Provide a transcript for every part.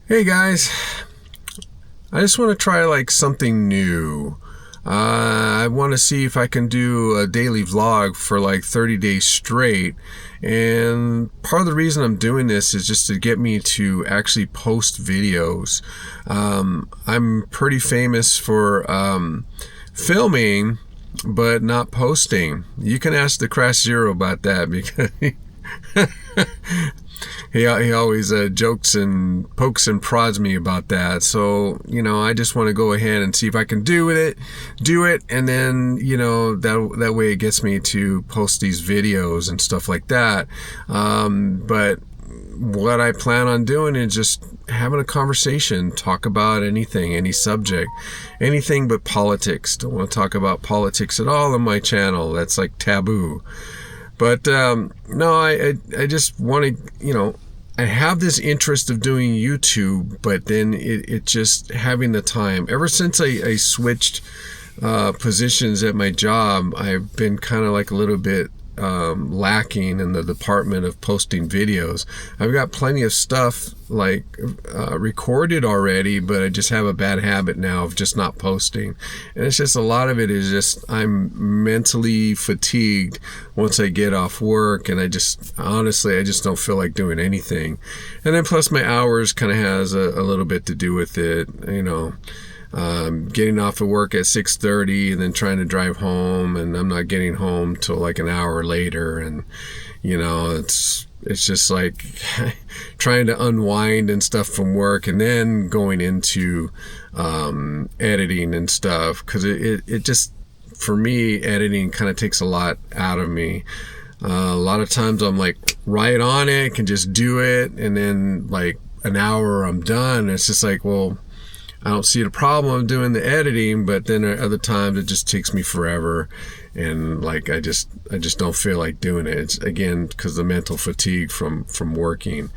Hey guys, I just want to try like something new. I want to see if I can do a daily vlog for like 30 days straight. And part of the reason I'm doing this is just to get me to actually post videos. I'm pretty famous for filming, but not posting. You can ask the Crash Zero about that because he always jokes and pokes and prods me about that. So, I just want to go ahead and see if I can do it, and then, that way it gets me to post these videos and stuff like that. But what I plan on doing is just having a conversation, talk about anything, any subject, anything but politics. Don't want to talk about politics at all on my channel. That's like taboo. But no, I just want to, I have this interest of doing YouTube, but then it just having the time. Ever since I switched positions at my job, I've been kind of like a little bit lacking in the department of posting videos. I've got plenty of stuff like recorded already, but I just have a bad habit now of just not posting. And it's just a lot of it is just I'm mentally fatigued once I get off work, and I just don't feel like doing anything. And then plus my hours kind of has a little bit to do with it, getting off of work at 6:30 and then trying to drive home, and I'm not getting home till like an hour later, and it's just like trying to unwind and stuff from work, and then going into editing and stuff, because it just, for me, editing kind of takes a lot out of me. A lot of times I'm like right on it, can just do it, and then like an hour I'm done. It's just like, well, I don't see the problem doing the editing, but then at other times it just takes me forever, and like I just don't feel like doing it. It's again because the mental fatigue from working.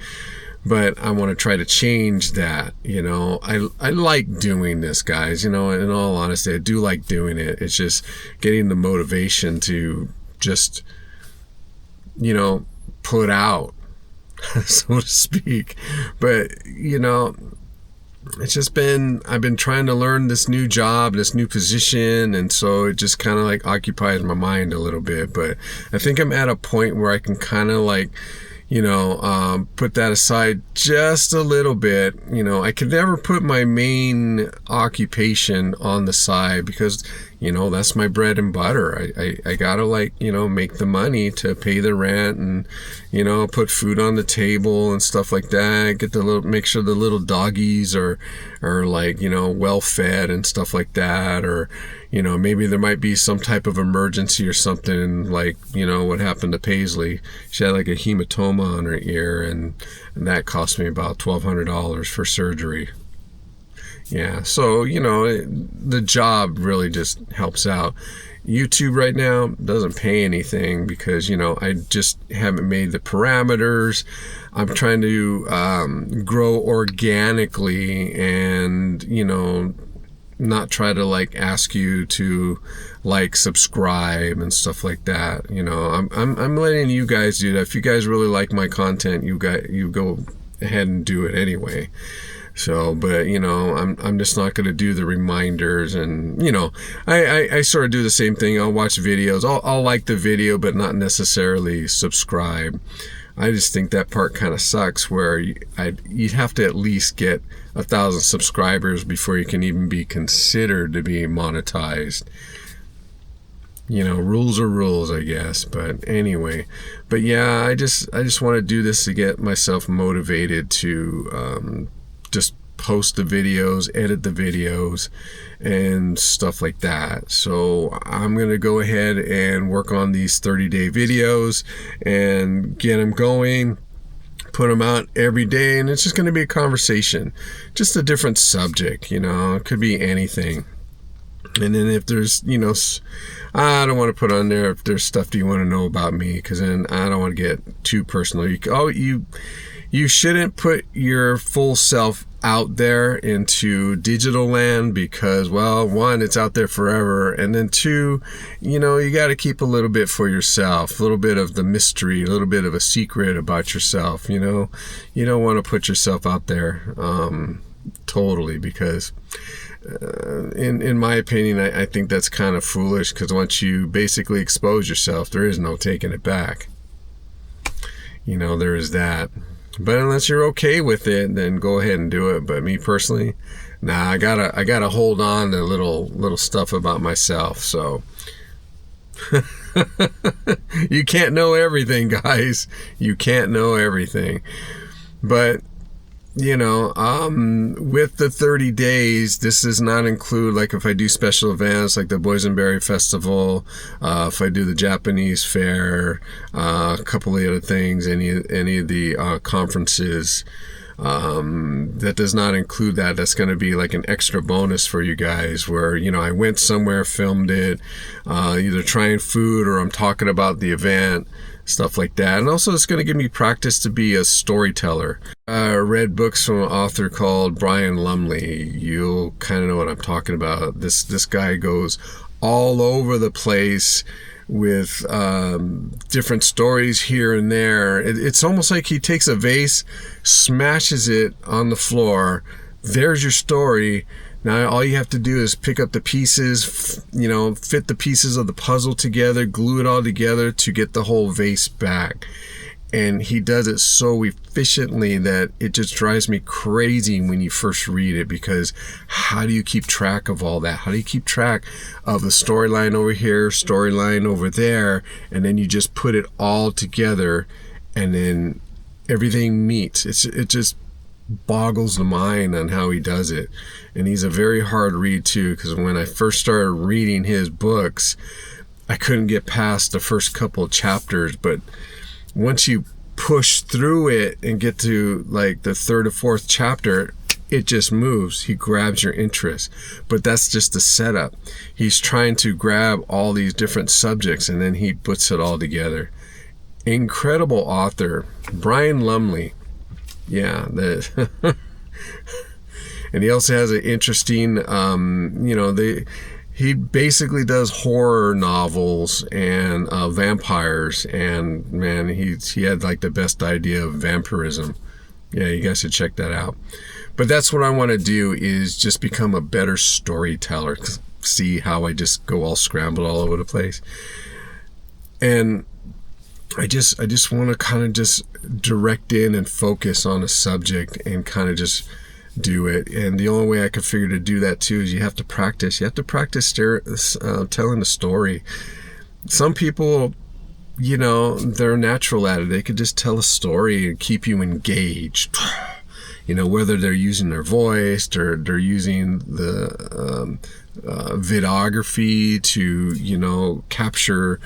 But I want to try to change that. I like doing this, guys. In all honesty, I do like doing it. It's just getting the motivation to just put out, so to speak. But it's just I've been trying to learn this new job, this new position, and so it just kind of like occupies my mind a little bit. But I think I'm at a point where I can kind of like, put that aside just a little bit. I could never put my main occupation on the side because, that's my bread and butter. I gotta make the money to pay the rent and, put food on the table and stuff like that. Make sure the little doggies are like, well fed and stuff like that. Or, maybe there might be some type of emergency or something like, what happened to Paisley. She had like a hematoma on her ear, and that cost me about $1,200 for surgery. Yeah, so, the job really just helps out. YouTube right now doesn't pay anything because, I just haven't made the parameters. I'm trying to grow organically and, not try to like ask you to like subscribe and stuff like that. I'm letting you guys do that. If you guys really like my content, you go ahead and do it anyway. So, but I'm just not going to do the reminders, and I sort of do the same thing. I'll watch videos. I'll like the video, but not necessarily subscribe. I just think that part kind of sucks, where you'd have to at least get 1,000 subscribers before you can even be considered to be monetized. Rules are rules, I guess. But anyway, but yeah, I just want to do this to get myself motivated to just post the videos, edit the videos, and stuff like that. So I'm going to go ahead and work on these 30-day videos and get them going, put them out every day, and it's just going to be a conversation, just a different subject. It could be anything. And then if there's, I don't want to put on there if there's stuff you want to know about me, because then I don't want to get too personal. You shouldn't put your full self out there into digital land because, well, one, it's out there forever, and then two, you got to keep a little bit for yourself, a little bit of the mystery, a little bit of a secret about yourself. You don't want to put yourself out there totally, because in my opinion, I think that's kind of foolish, because once you basically expose yourself, there is no taking it back. There is that. But unless you're okay with it, then go ahead and do it. But me personally, I gotta hold on to little stuff about myself. So you can't know everything, guys. You can't know everything. But with the 30 days, this does not include, like, if I do special events like the Boysenberry Festival, if I do the Japanese fair, a couple of other things, any of the conferences, that does not include that. That's going to be like an extra bonus for you guys, where, I went somewhere, filmed it, either trying food or I'm talking about the event, stuff like that. And also it's going to give me practice to be a storyteller. I read books from an author called Brian Lumley. You'll kind of know what I'm talking about. This guy goes all over the place with different stories here and there. It's almost like he takes a vase, smashes it on the floor. There's your story. Now all you have to do is pick up the pieces, fit the pieces of the puzzle together, glue it all together to get the whole vase back. And he does it so efficiently that it just drives me crazy when you first read it, because how do you keep track of all that? How do you keep track of the storyline over here, storyline over there, and then you just put it all together and then everything meets? It just boggles the mind on how he does it. And he's a very hard read too, because when I first started reading his books, I couldn't get past the first couple of chapters, but once you push through it and get to like the third or fourth chapter, it just moves. He grabs your interest. But that's just the setup. He's trying to grab all these different subjects and then he puts it all together. Incredible author, Brian Lumley. Yeah, and he also has an interesting, he basically does horror novels and vampires, and man, he had like the best idea of vampirism. Yeah, you guys should check that out. But that's what I want to do, is just become a better storyteller. See how I just go all scrambled all over the place. And I just want to kind of just direct in and focus on a subject and kind of just do it. And the only way I could figure to do that too is you have to practice. You have to practice telling a story. Some people, they're natural at it. They could just tell a story and keep you engaged. Whether they're using their voice or they're using the videography to, capture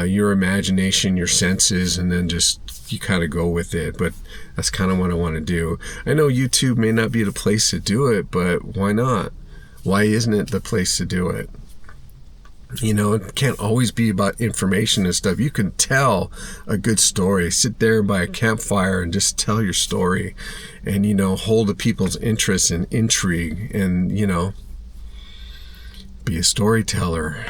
your imagination, your senses, and then just you kind of go with it. But that's kind of what I want to do. I know YouTube may not be the place to do it, but why not? Why isn't it the place to do it? It can't always be about information and stuff. You can tell a good story. Sit there by a campfire and just tell your story and, hold the people's interest and intrigue and, be a storyteller.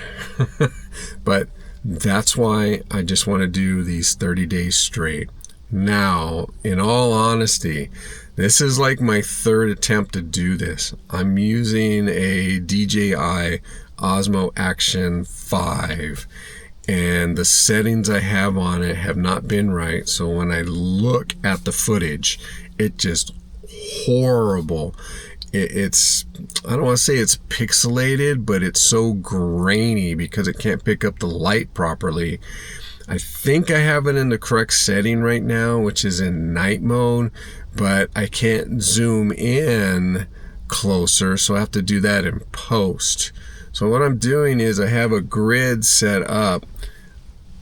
But that's why I just want to do these 30 days straight. Now, in all honesty, this is like my third attempt to do this. I'm using a DJI Osmo Action 5, and the settings I have on it have not been right. So when I look at the footage, it's just horrible. It's, I don't want to say it's pixelated, but it's so grainy because it can't pick up the light properly. I think I have it in the correct setting right now, which is in night mode, but I can't zoom in closer, so I have to do that in post. So what I'm doing is I have a grid set up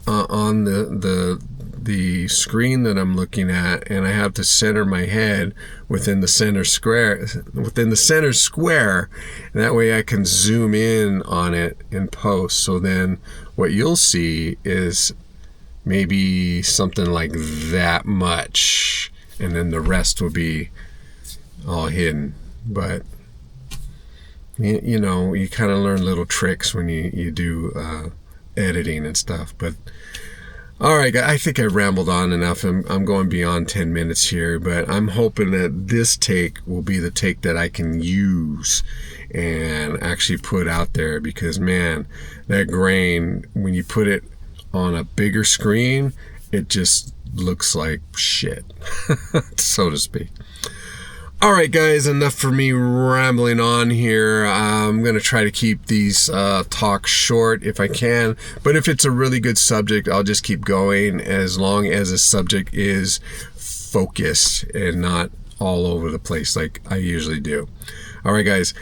on the screen that I'm looking at, and I have to center my head within the center square, and that way I can zoom in on it in post. So then what you'll see is maybe something like that much, and then the rest will be all hidden. But you know, you kind of learn little tricks when you do editing and stuff. But all right, I think I rambled on enough. I'm going beyond 10 minutes here, but I'm hoping that this take will be the take that I can use and actually put out there, because man, that grain, when you put it on a bigger screen, it just looks like shit, so to speak. All right, guys, enough for me rambling on here. I'm going to try to keep these talks short if I can. But if it's a really good subject, I'll just keep going as long as the subject is focused and not all over the place like I usually do. All right, guys.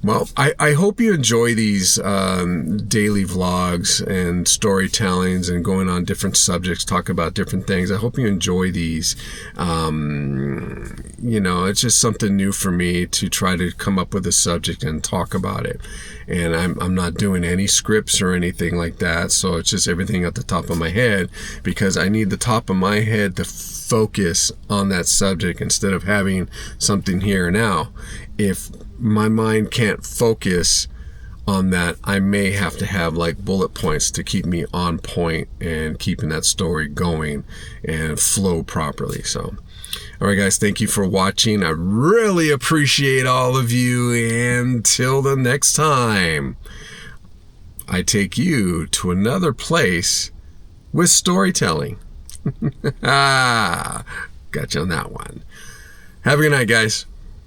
Well, I hope you enjoy these daily vlogs and storytellings and going on different subjects, talk about different things. I hope you enjoy these. You know, it's just something new for me to try to come up with a subject and talk about it. And I'm not doing any scripts or anything like that. So it's just everything at the top of my head, because I need the top of my head to focus on that subject instead of having something here now. If my mind can't focus on that, I may have to have like bullet points to keep me on point and keeping that story going and flow properly. So, all right, guys, thank you for watching. I really appreciate all of you. And until the next time, I take you to another place with storytelling. Got you on that one. Have a good night, guys.